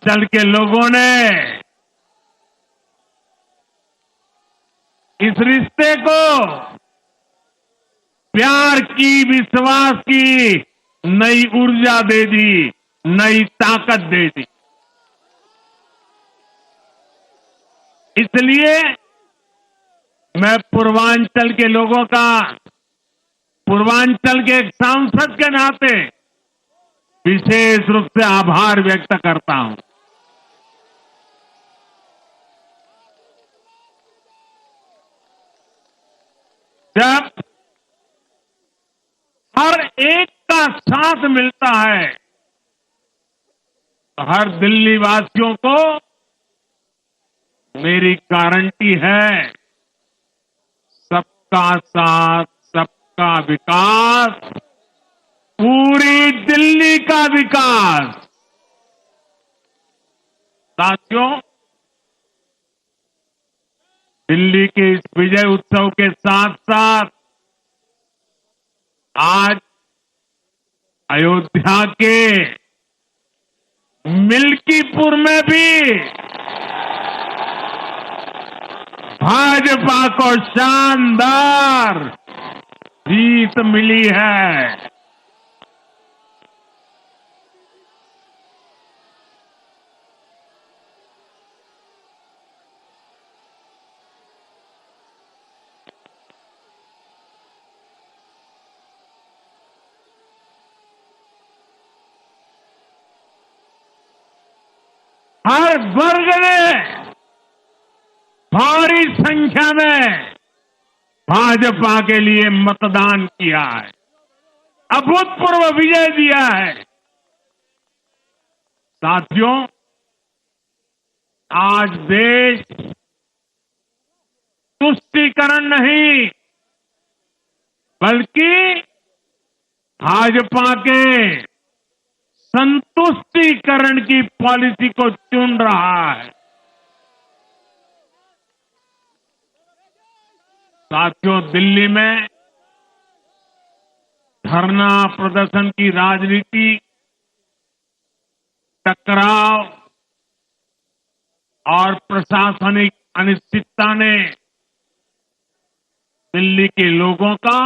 पूर्वांचल के लोगों ने इस रिश्ते को प्यार की, विश्वास की नई ऊर्जा दे दी, नई ताकत दे दी। इसलिए मैं पूर्वांचल के लोगों का, पूर्वांचल के एक सांसद के नाते विशेष रूप से आभार व्यक्त करता हूं। जब हर एक का साथ मिलता है तो हर दिल्ली वासियों को मेरी गारंटी है, सबका साथ, सबका विकास, पूरी दिल्ली का विकास। साथियों, दिल्ली के इस विजय उत्सव के साथ साथ आज अयोध्या के मिल्कीपुर में भी भाजपा को शानदार जीत मिली है। हर वर्ग ने भारी संख्या में भाजपा के लिए मतदान किया है, अभूतपूर्व विजय दिया है। साथियों, आज देश तुष्टीकरण नहीं बल्कि भाजपा के संतुष्टीकरण की पॉलिसी को चुन रहा है। साथियों, दिल्ली में धरना प्रदर्शन की राजनीति, टकराव और प्रशासनिक अनिश्चितता ने दिल्ली के लोगों का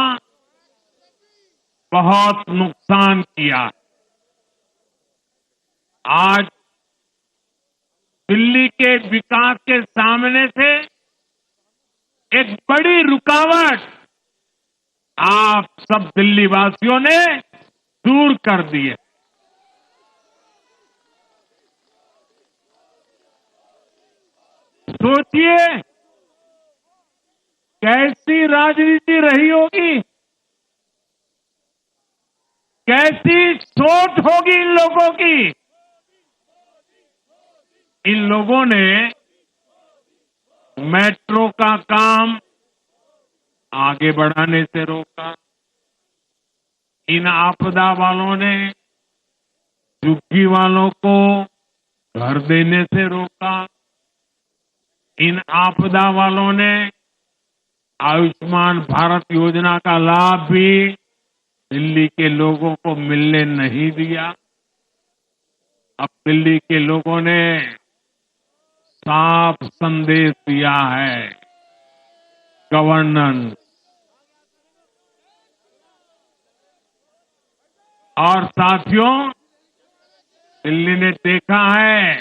बहुत नुकसान किया। आज दिल्ली के विकास के सामने से एक बड़ी रुकावट आप सब दिल्ली वासियों ने दूर कर दी है। सोचिए कैसी राजनीति रही होगी, कैसी सोच होगी इन लोगों की। इन लोगों ने मेट्रो का काम आगे बढ़ाने से रोका, इन आपदा वालों ने झुग्गी वालों को घर देने से रोका, इन आपदा वालों ने आयुष्मान भारत योजना का लाभ भी दिल्ली के लोगों को मिलने नहीं दिया। अब दिल्ली के लोगों ने साफ संदेश दिया है, गवर्नेंस। और साथियों, दिल्ली ने देखा है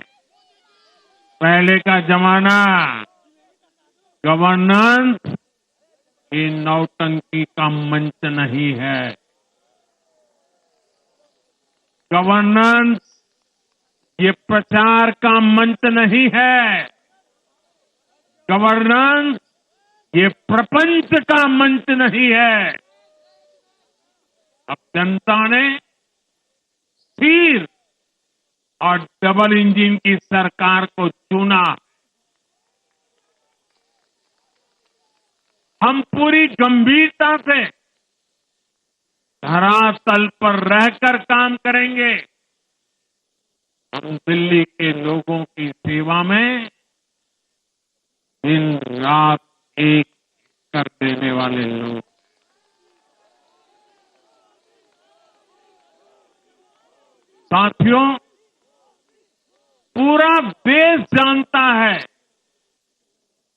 पहले का जमाना, गवर्नेंस ये नौटंकी का मंच नहीं है। गवर्नेंस ये प्रचार का मंच नहीं है। गवर्नेंस ये प्रपंच का मंच नहीं है। अब जनता ने स्थिर और डबल इंजन की सरकार को चुना। हम पूरी गंभीरता से धरातल पर रहकर काम करेंगे। हम दिल्ली के लोगों की सेवा में दिन रात एक कर देने वाले लोग। साथियों, पूरा देश जानता है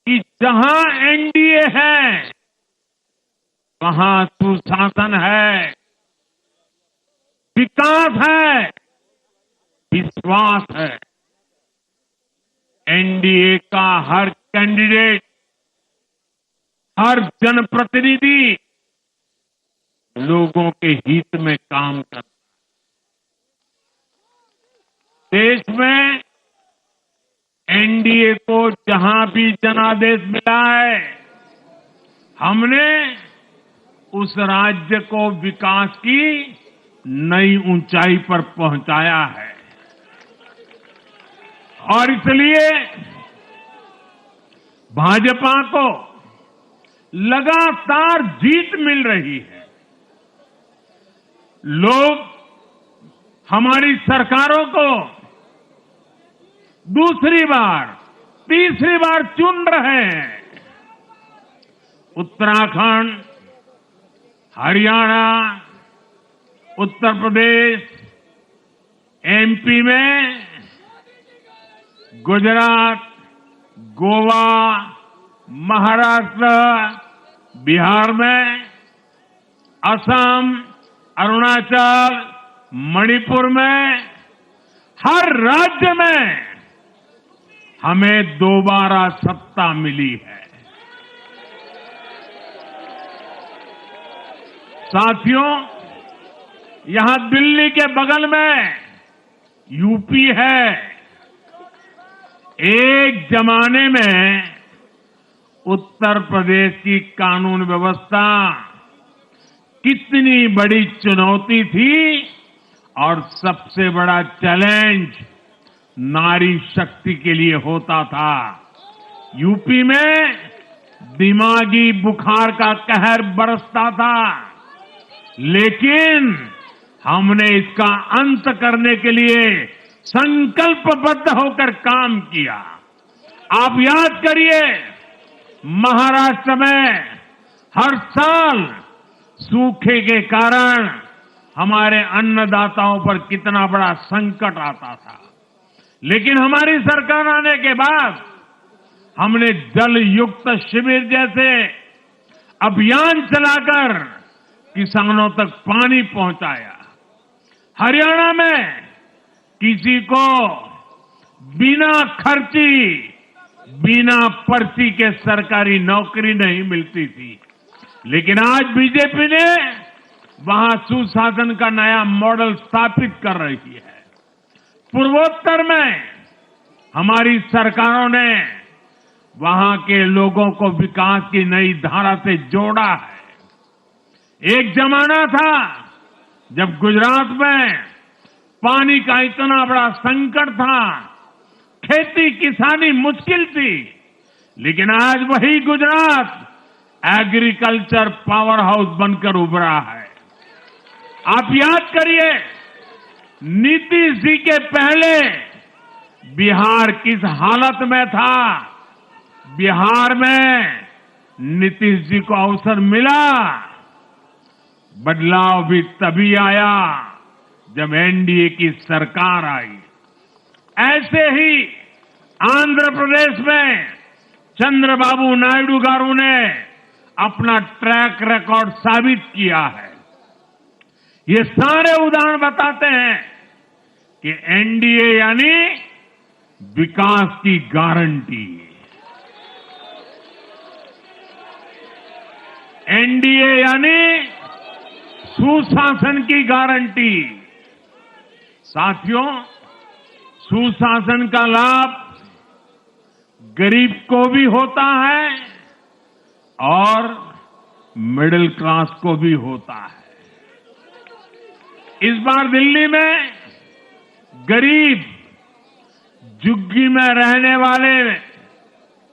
कि जहां एनडीए है वहां सुशासन है, विकास है, विश्वास है। एनडीए का हर कैंडिडेट, हर जनप्रतिनिधि लोगों के हित में काम करता है। देश में एनडीए को जहां भी जनादेश मिला है, हमने उस राज्य को विकास की नई ऊंचाई पर पहुंचाया है। और इसलिए भाजपा को लगातार जीत मिल रही है। लोग हमारी सरकारों को दूसरी बार, तीसरी बार चुन रहे हैं। उत्तराखंड, हरियाणा, उत्तर प्रदेश, एमपी में, गुजरात, गोवा, महाराष्ट्र, बिहार में, असम, अरुणाचल, मणिपुर में, हर राज्य में हमें दोबारा सत्ता मिली है। साथियों, यहां दिल्ली के बगल में यूपी है। एक जमाने में उत्तर प्रदेश की कानून व्यवस्था कितनी बड़ी चुनौती थी और सबसे बड़ा चैलेंज नारी शक्ति के लिए होता था। यूपी में दिमागी बुखार का कहर बरसता था, लेकिन हमने इसका अंत करने के लिए संकल्पबद्ध होकर काम किया। आप याद करिए, महाराष्ट्र में हर साल सूखे के कारण हमारे अन्नदाताओं पर कितना बड़ा संकट आता था, लेकिन हमारी सरकार आने के बाद हमने जल युक्त शिविर जैसे अभियान चलाकर किसानों तक पानी पहुंचाया। हरियाणा में किसी को बिना खर्ची, बिना पर्ची के सरकारी नौकरी नहीं मिलती थी, लेकिन आज बीजेपी ने वहां सुशासन का नया मॉडल स्थापित कर रही है। पूर्वोत्तर में हमारी सरकारों ने वहां के लोगों को विकास की नई धारा से जोड़ा है। एक जमाना था जब गुजरात में पानी का इतना बड़ा संकट था, खेती किसानी मुश्किल थी, लेकिन आज वही गुजरात एग्रीकल्चर पावर हाउस बनकर उभरा है। आप याद करिए, नीतीश जी के पहले बिहार किस हालत में था। बिहार में नीतीश जी को अवसर मिला। बदलाव भी तभी आया जब एनडीए की सरकार आई। ऐसे ही आंध्र प्रदेश में चंद्रबाबू नायडू गारू ने अपना ट्रैक रिकॉर्ड साबित किया है। ये सारे उदाहरण बताते हैं कि एनडीए यानी विकास की गारंटी। एनडीए यानी सुशासन की गारंटी। साथियों, सुशासन का लाभ गरीब को भी होता है और मिडिल क्लास को भी होता है। इस बार दिल्ली में गरीब, झुग्गी में रहने वाले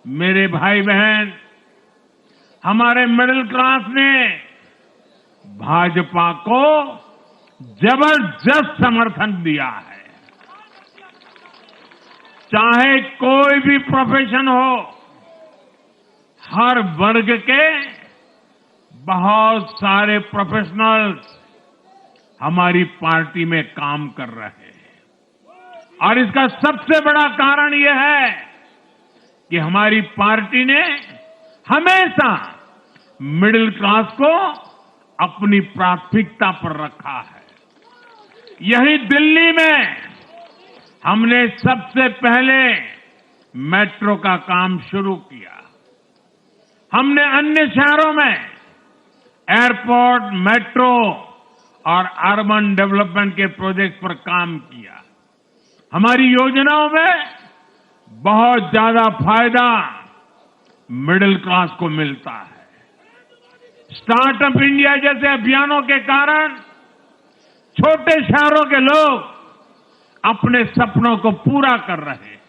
मेरे भाई बहन, हमारे मिडिल क्लास ने भाजपा को जबरदस्त समर्थन दिया है। चाहे कोई भी प्रोफेशन हो, हर वर्ग के बहुत सारे प्रोफेशनल्स हमारी पार्टी में काम कर रहे हैं। और इसका सबसे बड़ा कारण यह है कि हमारी पार्टी ने हमेशा मिडिल क्लास को अपनी प्राथमिकता पर रखा है। यही दिल्ली में हमने सबसे पहले मेट्रो का काम शुरू किया। हमने अन्य शहरों में एयरपोर्ट, मेट्रो और अर्बन डेवलपमेंट के प्रोजेक्ट पर काम किया। हमारी योजनाओं में बहुत ज्यादा फायदा मिडिल क्लास को मिलता है। स्टार्टअप इंडिया जैसे अभियानों के कारण छोटे शहरों के लोग अपने सपनों को पूरा कर रहे हैं।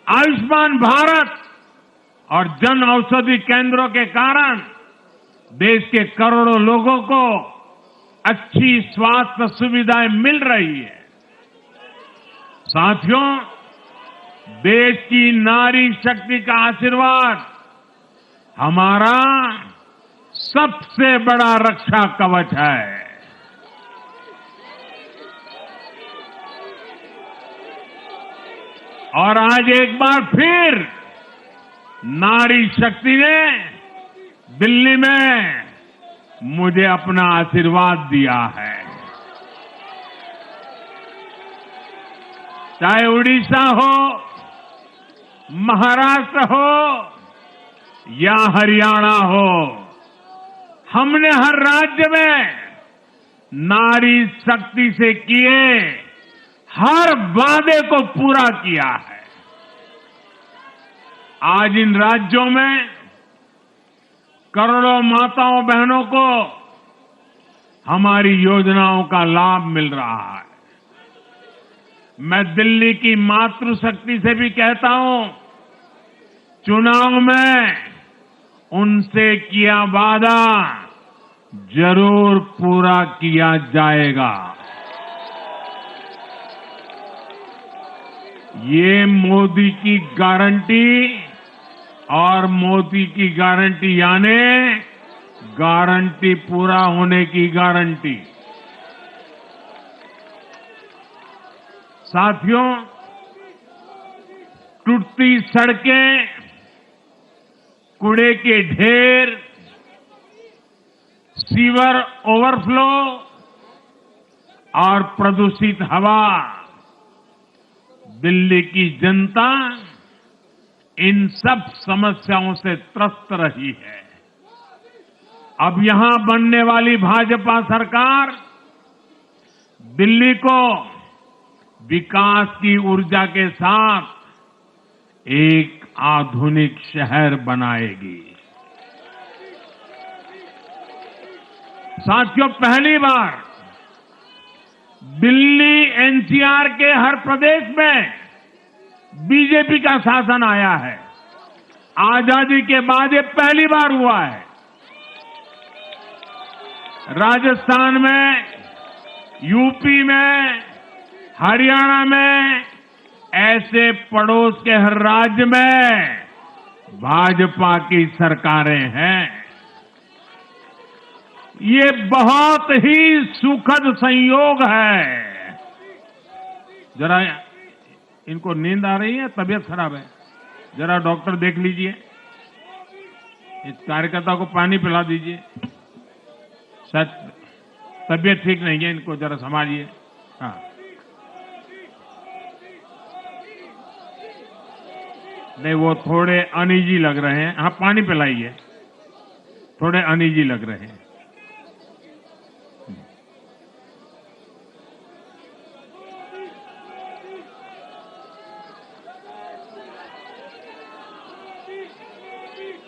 आयुष्मान भारत और जन औषधि केंद्रों के कारण देश के करोड़ों लोगों को अच्छी स्वास्थ्य सुविधाएं मिल रही है। साथियों, देश की नारी शक्ति का आशीर्वाद हमारा सबसे बड़ा रक्षा कवच है। और आज एक बार फिर नारी शक्ति ने दिल्ली में मुझे अपना आशीर्वाद दिया है। चाहे उड़ीसा हो, महाराष्ट्र हो या हरियाणा हो, हमने हर राज्य में नारी शक्ति से किए हर वादे को पूरा किया है। आज इन राज्यों में करोड़ों माताओं बहनों को हमारी योजनाओं का लाभ मिल रहा है। मैं दिल्ली की मातृशक्ति से भी कहता हूं, चुनाव में उनसे किया वादा जरूर पूरा किया जाएगा। ये मोदी की गारंटी और मोदी की गारंटी यानी गारंटी पूरा होने की गारंटी। साथियों, टूटती सड़कें, कूड़े के ढेर, सीवर ओवरफ्लो और प्रदूषित हवा, दिल्ली की जनता इन सब समस्याओं से त्रस्त रही है। अब यहां बनने वाली भाजपा सरकार दिल्ली को विकास की ऊर्जा के साथ एक आधुनिक शहर बनाएगी। साथियों, पहली बार दिल्ली एनसीआर के हर प्रदेश में बीजेपी का शासन आया है। आजादी के बाद ये पहली बार हुआ है। राजस्थान में, यूपी में, हरियाणा में, ऐसे पड़ोस के हर राज्य में भाजपा की सरकारें हैं। ये बहुत ही सुखद संयोग है। जरा इनको नींद आ रही है, तबीयत खराब है, जरा डॉक्टर देख लीजिए। इस कार्यकर्ता को पानी पिला दीजिए, शायद तबीयत ठीक नहीं है, इनको जरा संभालिए। हाँ, नहीं, वो थोड़े अनईजी लग रहे हैं। हाँ, पानी पिलाइए, थोड़े अनईजी लग रहे हैं।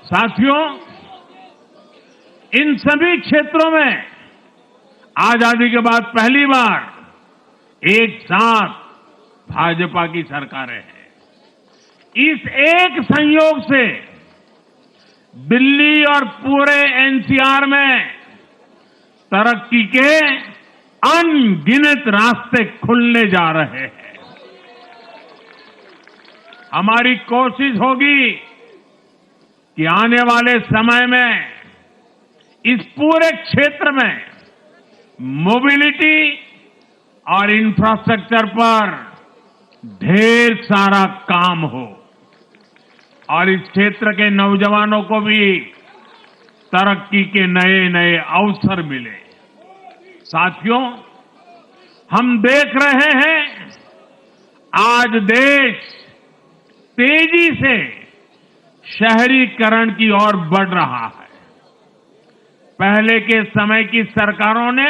साथियों, इन सभी क्षेत्रों में आजादी के बाद पहली बार एक साथ भाजपा की सरकारें हैं। इस एक संयोग से दिल्ली और पूरे एनसीआर में तरक्की के अनगिनत रास्ते खुलने जा रहे हैं। हमारी कोशिश होगी कि आने वाले समय में इस पूरे क्षेत्र में मोबिलिटी और इंफ्रास्ट्रक्चर पर ढेर सारा काम हो और इस क्षेत्र के नौजवानों को भी तरक्की के नए नए अवसर मिले। साथियों, हम देख रहे हैं आज देश तेजी से शहरीकरण की ओर बढ़ रहा है। पहले के समय की सरकारों ने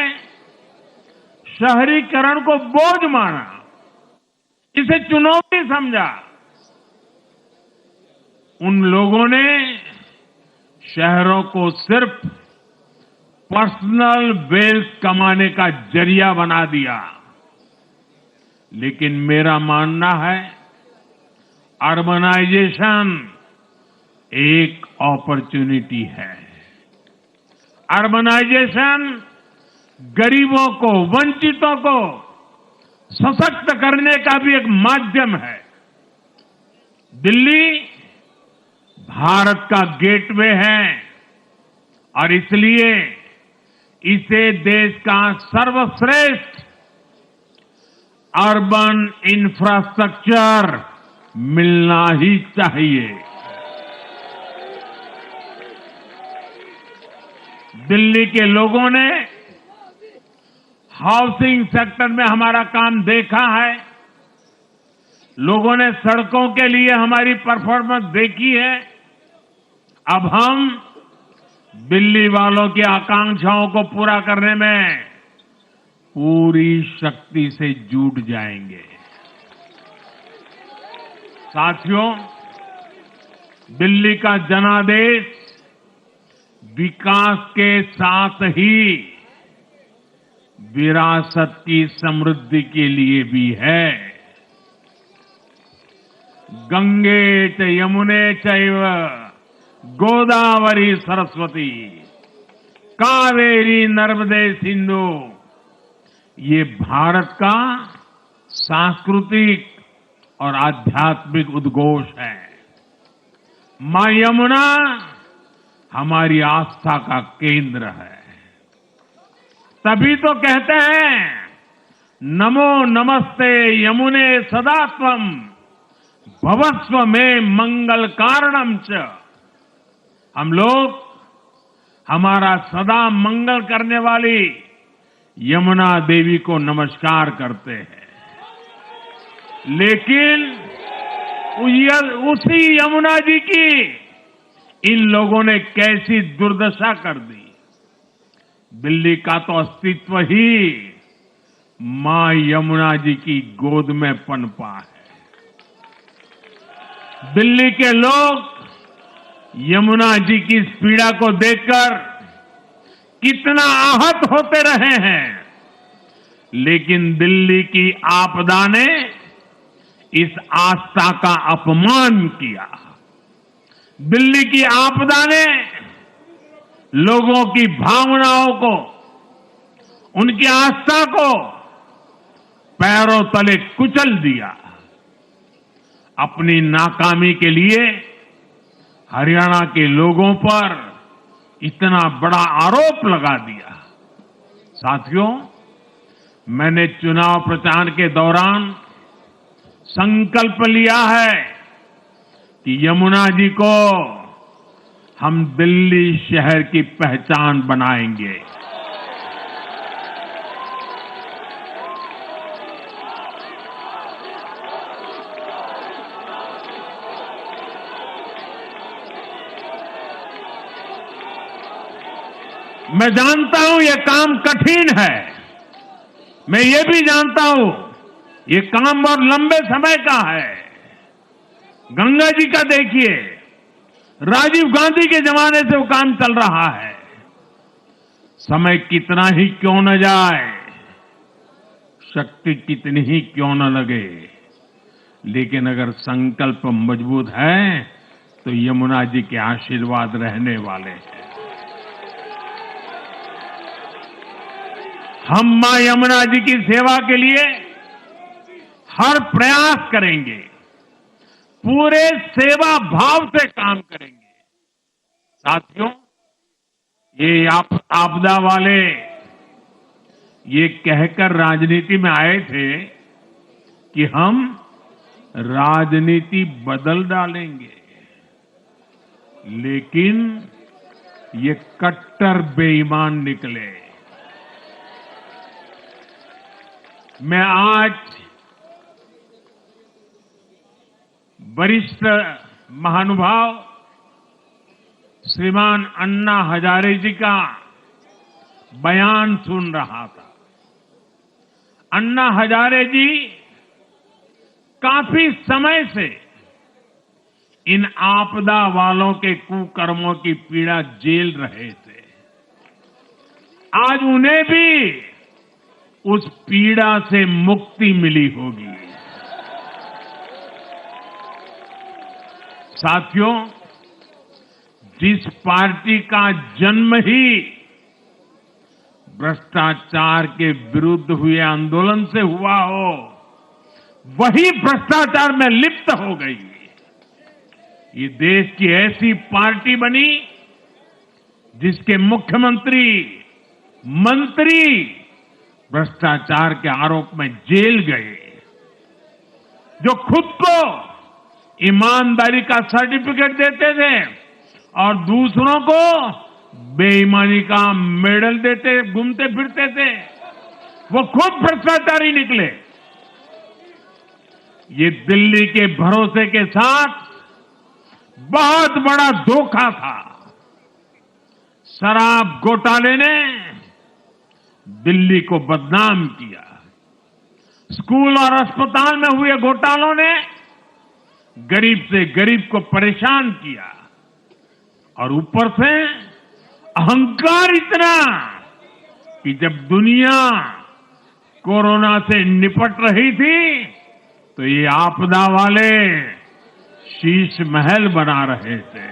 शहरीकरण को बोझ माना, इसे चुनौती समझा। उन लोगों ने शहरों को सिर्फ पर्सनल वेल्थ कमाने का जरिया बना दिया। लेकिन मेरा मानना है, अर्बनाइजेशन एक अपॉर्चुनिटी है। अर्बनाइजेशन गरीबों को, वंचितों को सशक्त करने का भी एक माध्यम है। दिल्ली भारत का गेटवे है और इसलिए इसे देश का सर्वश्रेष्ठ अर्बन इंफ्रास्ट्रक्चर मिलना ही चाहिए। दिल्ली के लोगों ने हाउसिंग सेक्टर में हमारा काम देखा है। लोगों ने सड़कों के लिए हमारी परफॉर्मेंस देखी है। अब हम दिल्ली वालों की आकांक्षाओं को पूरा करने में पूरी शक्ति से जुट जाएंगे। साथियों, दिल्ली का जनादेश विकास के साथ ही विरासत की समृद्धि के लिए भी है। गंगे च यमुने चैव गोदावरी सरस्वती कावेरी नर्मदे सिंधु, ये भारत का सांस्कृतिक और आध्यात्मिक उद्घोष है। मां यमुना हमारी आस्था का केंद्र है। तभी तो कहते हैं, नमो नमस्ते यमुने सदा त्वं भवस्व में मंगल कारणम च। हम लोग हमारा सदा मंगल करने वाली यमुना देवी को नमस्कार करते हैं। लेकिन उसी यमुना जी की इन लोगों ने कैसी दुर्दशा कर दी। दिल्ली का तो अस्तित्व ही मां यमुना जी की गोद में पनपा है। दिल्ली के लोग यमुना जी की इस पीड़ा को देखकर कितना आहत होते रहे हैं, लेकिन दिल्ली की आपदा ने इस आस्था का अपमान किया। दिल्ली की आपदा ने लोगों की भावनाओं को, उनकी आस्था को पैरों तले कुचल दिया। अपनी नाकामी के लिए हरियाणा के लोगों पर इतना बड़ा आरोप लगा दिया। साथियों, मैंने चुनाव प्रचार के दौरान संकल्प लिया है कि यमुना जी को हम दिल्ली शहर की पहचान बनाएंगे। मैं जानता हूं ये काम कठिन है। मैं ये भी जानता हूं ये काम बहुत लंबे समय का है। गंगा जी का देखिए, राजीव गांधी के जमाने से वो काम चल रहा है। समय कितना ही क्यों न जाए, शक्ति कितनी ही क्यों न लगे, लेकिन अगर संकल्प मजबूत है तो यमुना जी के आशीर्वाद रहने वाले हैं। हम मां यमुना जी की सेवा के लिए हर प्रयास करेंगे, पूरे सेवा भाव से काम करेंगे। साथियों, ये आपदा वाले ये कहकर राजनीति में आए थे कि हम राजनीति बदल डालेंगे, लेकिन ये कट्टर बेईमान निकले। मैं आज वरिष्ठ महानुभाव श्रीमान अन्ना हजारे जी का बयान सुन रहा था। अन्ना हजारे जी काफी समय से इन आपदा वालों के कुकर्मों की पीड़ा झेल रहे थे। आज उन्हें भी उस पीड़ा से मुक्ति मिली होगी। साथियों, जिस पार्टी का जन्म ही भ्रष्टाचार के विरुद्ध हुए आंदोलन से हुआ हो, वही भ्रष्टाचार में लिप्त हो गई। ये देश की ऐसी पार्टी बनी जिसके मुख्यमंत्री, मंत्री भ्रष्टाचार के आरोप में जेल गए, जो खुद को ईमानदारी का सर्टिफिकेट देते थे और दूसरों को बेईमानी का मेडल देते घूमते फिरते थे, वो खुद भ्रष्टाचारी निकले। ये दिल्ली के भरोसे के साथ बहुत बड़ा धोखा था। शराब घोटाले ने दिल्ली को बदनाम किया। स्कूल और अस्पताल में हुए घोटालों ने गरीब से गरीब को परेशान किया, और ऊपर से अहंकार इतना कि जब दुनिया कोरोना से निपट रही थी तो ये आपदा वाले शीश महल बना रहे थे।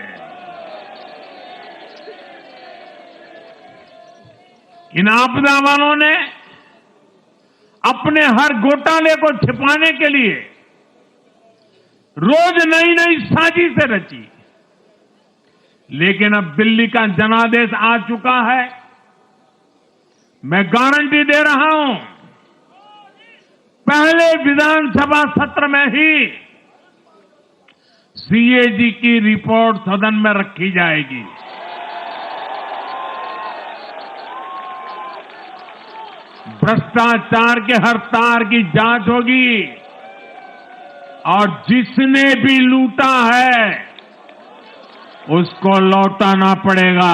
इन आपदा वालों ने अपने हर घोटाले को छिपाने के लिए रोज नई नई साजिशें रची। लेकिन अब दिल्ली का जनादेश आ चुका है। मैं गारंटी दे रहा हूं, पहले विधानसभा सत्र में ही सीएजी की रिपोर्ट सदन में रखी जाएगी। भ्रष्टाचार के हर तार की जांच होगी, और जिसने भी लूटा है उसको लौटाना पड़ेगा।